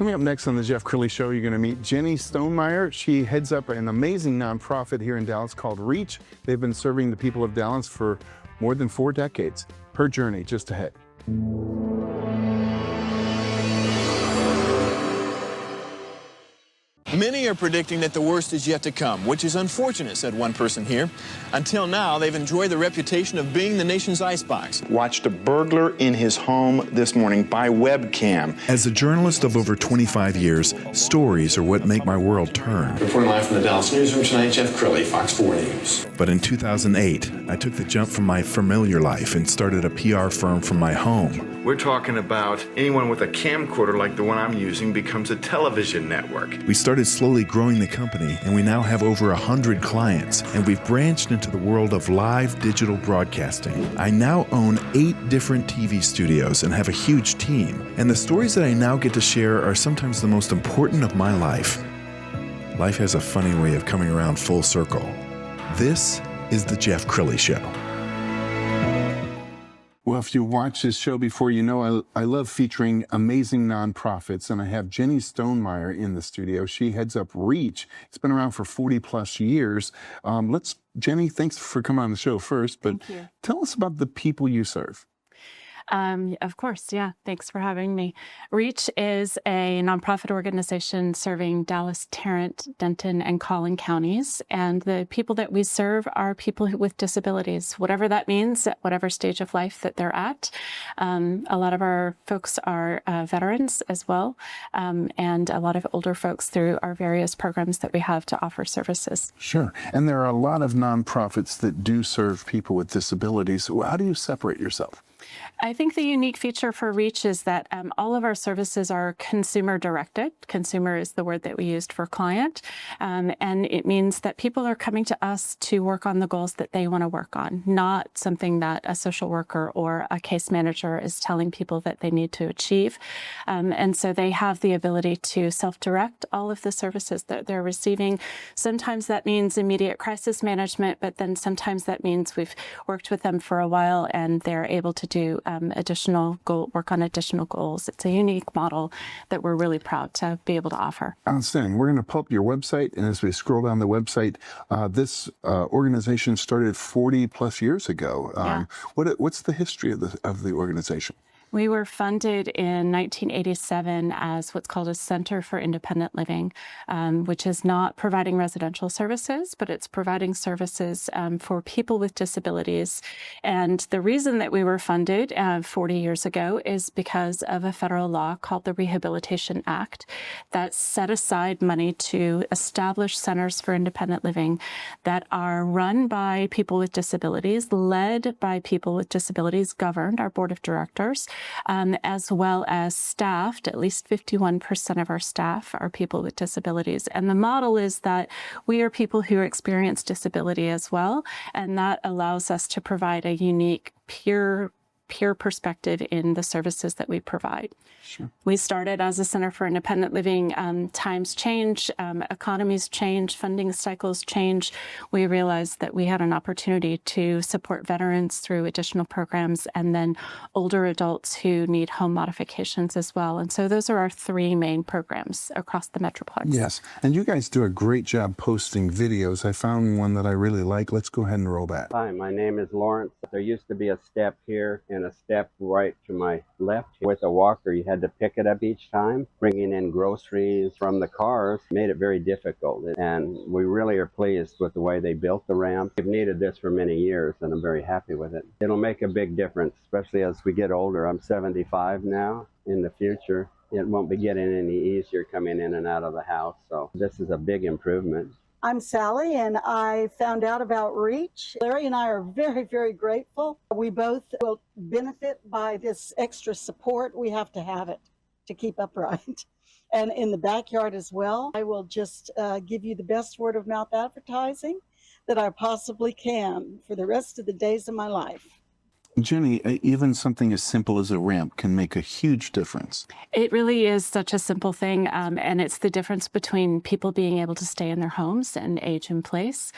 Coming up next on the Jeff Crilley Show, you're going to meet Jenny Stonemeier. She heads up an amazing nonprofit here in Dallas called Reach. They've been serving the people of Dallas for more than 4 decades. Her journey just ahead. Many are predicting that the worst is yet to come, which is unfortunate, said one person here. Until now, they've enjoyed the reputation of being the nation's icebox. Watched a burglar in his home this morning by webcam. As a journalist of over 25 years, stories are what make my world turn. Reporting live from the Dallas newsroom tonight, Jeff Crilley, Fox 4 News. But in 2008, I took the jump from my familiar life and started a PR firm from my home. We're talking about anyone with a camcorder like the one I'm using becomes a television network. We started slowly growing the company, and we now have over 100 clients, and we've branched into the world of live digital broadcasting. I now own 8 different TV studios and have a huge team, and the stories that I now get to share are sometimes the most important of my life. Life has a funny way of coming around full circle. This is the Jeff Crilley Show. Well, if you watch this show before, you know I love featuring amazing nonprofits, and I have Jenny Stonemeier in the studio. She heads up Reach. It's been around for 40 plus years. Jenny, thanks for coming on the show first, but tell us about the people you serve. Of course, yeah. Thanks for having me. Reach is a nonprofit organization serving Dallas, Tarrant, Denton, and Collin counties. And the people that we serve are people with disabilities, whatever that means, at whatever stage of life that they're at. A lot of our folks are veterans as well, and a lot of older folks through our various programs that we have to offer services. Sure. And there are a lot of nonprofits that do serve people with disabilities. How do you separate yourself? I think the unique feature for Reach is that all of our services are consumer directed. Consumer is the word that we used for client. And it means that people are coming to us to work on the goals that they want to work on, not something that a social worker or a case manager is telling people that they need to achieve. And so they have the ability to self-direct all of the services that they're receiving. Sometimes that means immediate crisis management, but then sometimes that means we've worked with them for a while and they're able to do work on additional goals. It's a unique model that we're really proud to be able to offer. Outstanding. We're going to pull up your website, and as we scroll down the website, this organization started 40 plus years ago. What's the history of the organization? We were funded in 1987 as what's called a Center for Independent Living, which is not providing residential services, but it's providing services for people with disabilities. And the reason that we were funded 40 years ago is because of a federal law called the Rehabilitation Act that set aside money to establish centers for independent living that are run by people with disabilities, led by people with disabilities, governed, our board of directors, as well as staffed. At least 51% of our staff are people with disabilities. And the model is that we are people who experience disability as well, and that allows us to provide a unique peer perspective in the services that we provide. Sure. We started as a Center for Independent Living. Times change, economies change, funding cycles change. We realized that we had an opportunity to support veterans through additional programs and then older adults who need home modifications as well. And so those are our 3 main programs across the Metroplex. Yes, and you guys do a great job posting videos. I found one that I really like. Let's go ahead and roll that. Hi, my name is Lawrence. There used to be a step here and a step right to my left. With a walker, you had to pick it up each time. Bringing in groceries from the cars made it very difficult, and we really are pleased with the way they built the ramp. We've needed this for many years, and I'm very happy with it. It'll make a big difference, especially as we get older. I'm 75 now. In the future, it won't be getting any easier coming in and out of the house, so this is a big improvement. I'm Sally, and I found out about Reach. Larry and I are very, very grateful. We both will benefit by this extra support. We have to have it to keep upright. And in the backyard as well, I will just give you the best word of mouth advertising that I possibly can for the rest of the days of my life. Jenny, even something as simple as a ramp can make a huge difference. It really is such a simple thing, and it's the difference between people being able to stay in their homes and age in place,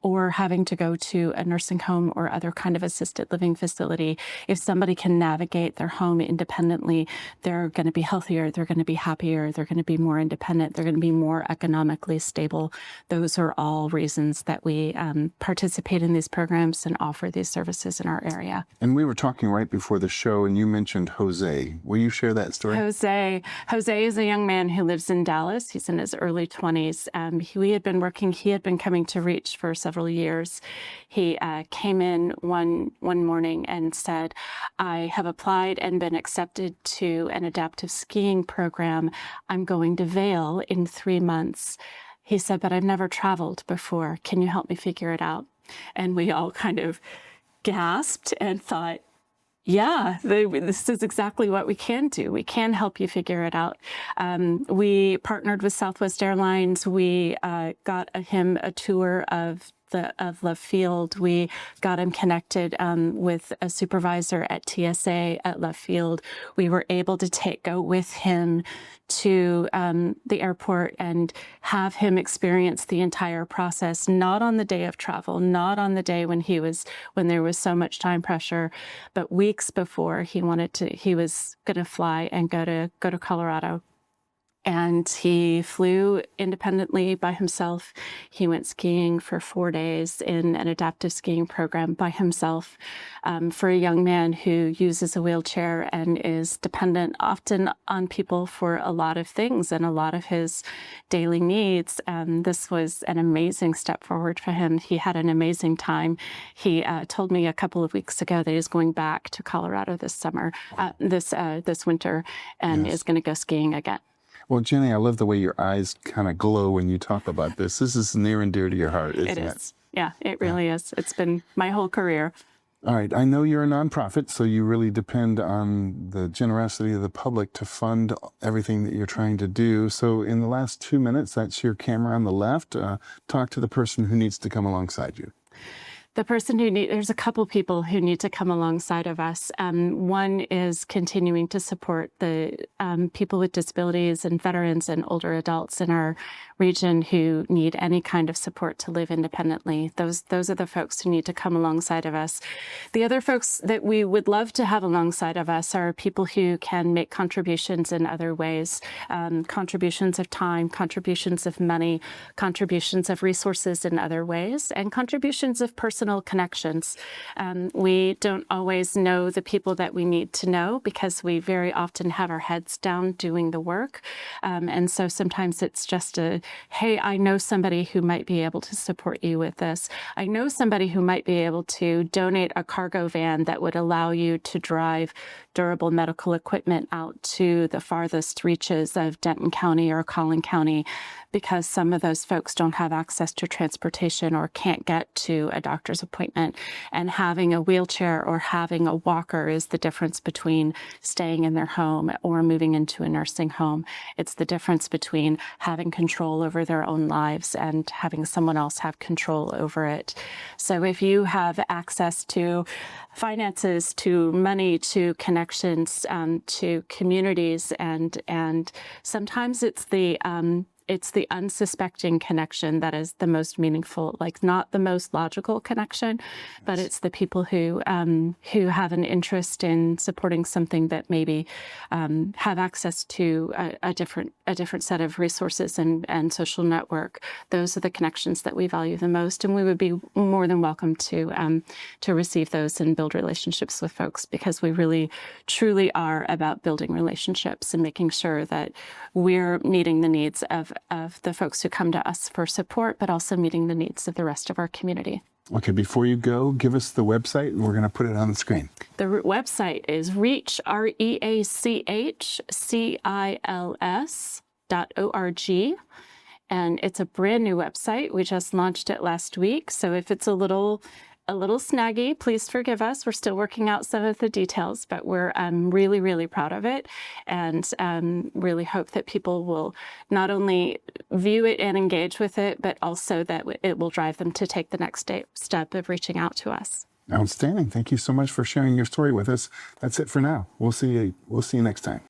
or having to go to a nursing home or other kind of assisted living facility. If somebody can navigate their home independently, they're going to be healthier, they're going to be happier, they're going to be more independent, they're going to be more economically stable. Those are all reasons that we participate in these programs and offer these services in our area. And we were talking right before the show, and you mentioned Jose. Will you share that story? Jose is a young man who lives in Dallas. He's in his early 20s. He had been coming to Reach for several years. He came in one morning and said, I have applied and been accepted to an adaptive skiing program. I'm going to Vail in 3 months. He said, but I've never traveled before. Can you help me figure it out? And we all kind of gasped and thought, yeah, this is exactly what we can do. We can help you figure it out. We partnered with Southwest Airlines. We got him a tour of Love Field. We got him connected with a supervisor at TSA at Love Field. We were able to go with him to the airport and have him experience the entire process, not on the day of travel, not on the day when there was so much time pressure, but weeks before he was going to fly and go to Colorado. And he flew independently by himself. He went skiing for 4 days in an adaptive skiing program by himself. For a young man who uses a wheelchair and is dependent often on people for a lot of things and a lot of his daily needs, this was an amazing step forward for him. He had an amazing time. He told me a couple of weeks ago that he's going back to Colorado this winter, and is going to go skiing again. Well, Jenny, I love the way your eyes kind of glow when you talk about this. This is near and dear to your heart, isn't it? It is. Yeah, it really is. It's been my whole career. All right. I know you're a nonprofit, so you really depend on the generosity of the public to fund everything that you're trying to do. So in the last 2 minutes, that's your camera on the left. Talk to the person who needs to come alongside you. There's a couple people who need to come alongside of us. One is continuing to support the people with disabilities and veterans and older adults in our region who need any kind of support to live independently. Those are the folks who need to come alongside of us. The other folks that we would love to have alongside of us are people who can make contributions in other ways, contributions of time, contributions of money, contributions of resources in other ways, and contributions of personal connections. We don't always know the people that we need to know because we very often have our heads down doing the work. And so sometimes it's just hey, I know somebody who might be able to support you with this. I know somebody who might be able to donate a cargo van that would allow you to drive durable medical equipment out to the farthest reaches of Denton County or Collin County, because some of those folks don't have access to transportation or can't get to a doctor's appointment. And having a wheelchair or having a walker is the difference between staying in their home or moving into a nursing home. It's the difference between having control over their own lives and having someone else have control over it. So if you have access to finances, to money, to connections, to communities, and sometimes it's the unsuspecting connection that is the most meaningful, like not the most logical connection, but it's the people who have an interest in supporting something that maybe have access to a different set of resources and social network. Those are the connections that we value the most, and we would be more than welcome to receive those and build relationships with folks, because we really truly are about building relationships and making sure that we're meeting the needs of the folks who come to us for support, but also meeting the needs of the rest of our community. Okay, before you go, give us the website, and we're going to put it on the screen. The website is Reach, REACHCILS.org, and it's a brand new website. We just launched it last week, so if it's a little snaggy, please forgive us. We're still working out some of the details, but we're really, really proud of it, and really hope that people will not only view it and engage with it, but also that it will drive them to take the next step of reaching out to us. Outstanding. Thank you so much for sharing your story with us. That's it for now. We'll see you next time.